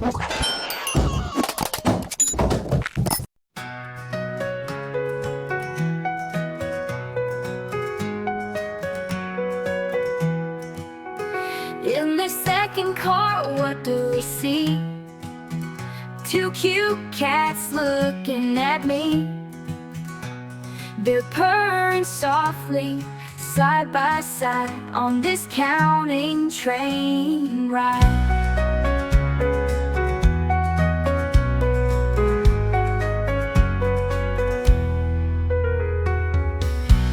In the second car, what do we see? Two cute cats looking at me. They're purring softly, side by side, on this counting train ride.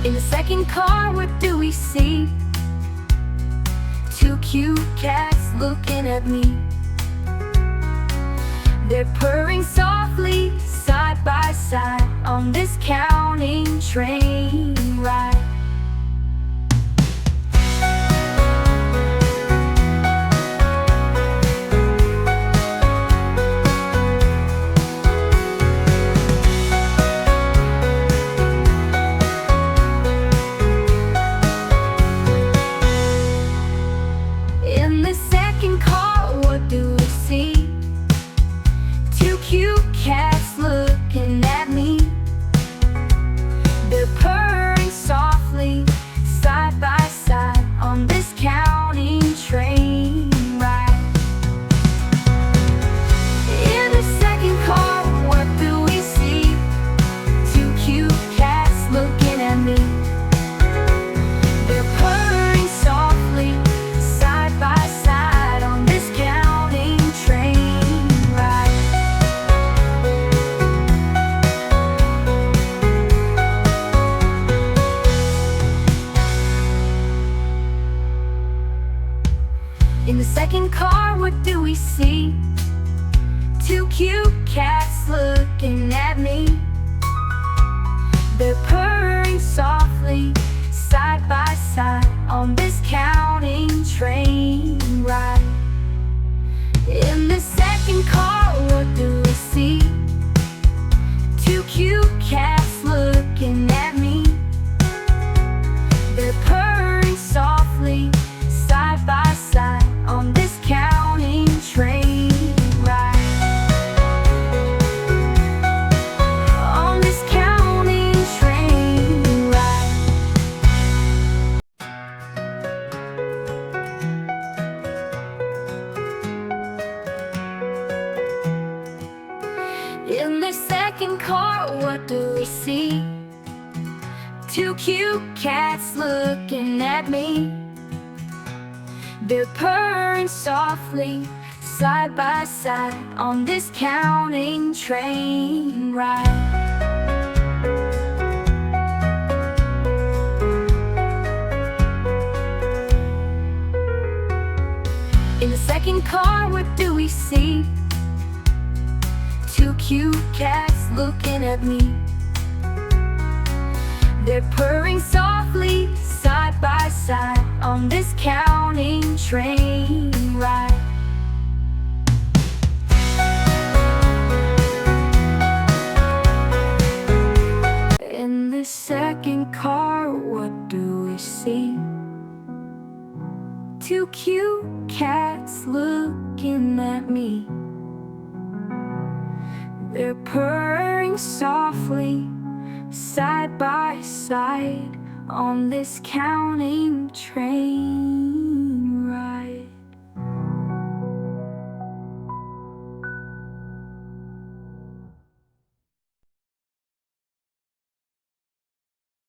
In the second car, what do we see? Two cute cats looking at me. They're purring softly, side by side, on this counting train ride. In the second car, what do we see? Two cute cats looking at me. They're purring softly, side by side, on this counting train ride. In the second car, what do we see? Two cute cats looking at me. They're purring softly, side by side, on this counting train ride. In the second car, what do we see? Two cute cats looking at me. They're purring softly, side by side, on this counting train ride. In the second car, what do we see? Two cute cats looking at me. They're purring softly, side by side, on this counting train ride. On this counting train ride. In the second car, what do we see? Two cute cats looking at me. They're purring softly, side by side, on this counting train ride. In the second car, what do we see? Two cute cats looking at me. They're purring softly, side by side, on this counting train ride. In the second car, what do we see? Two cute cats looking at me. They're purring softly, side by side, on this counting train.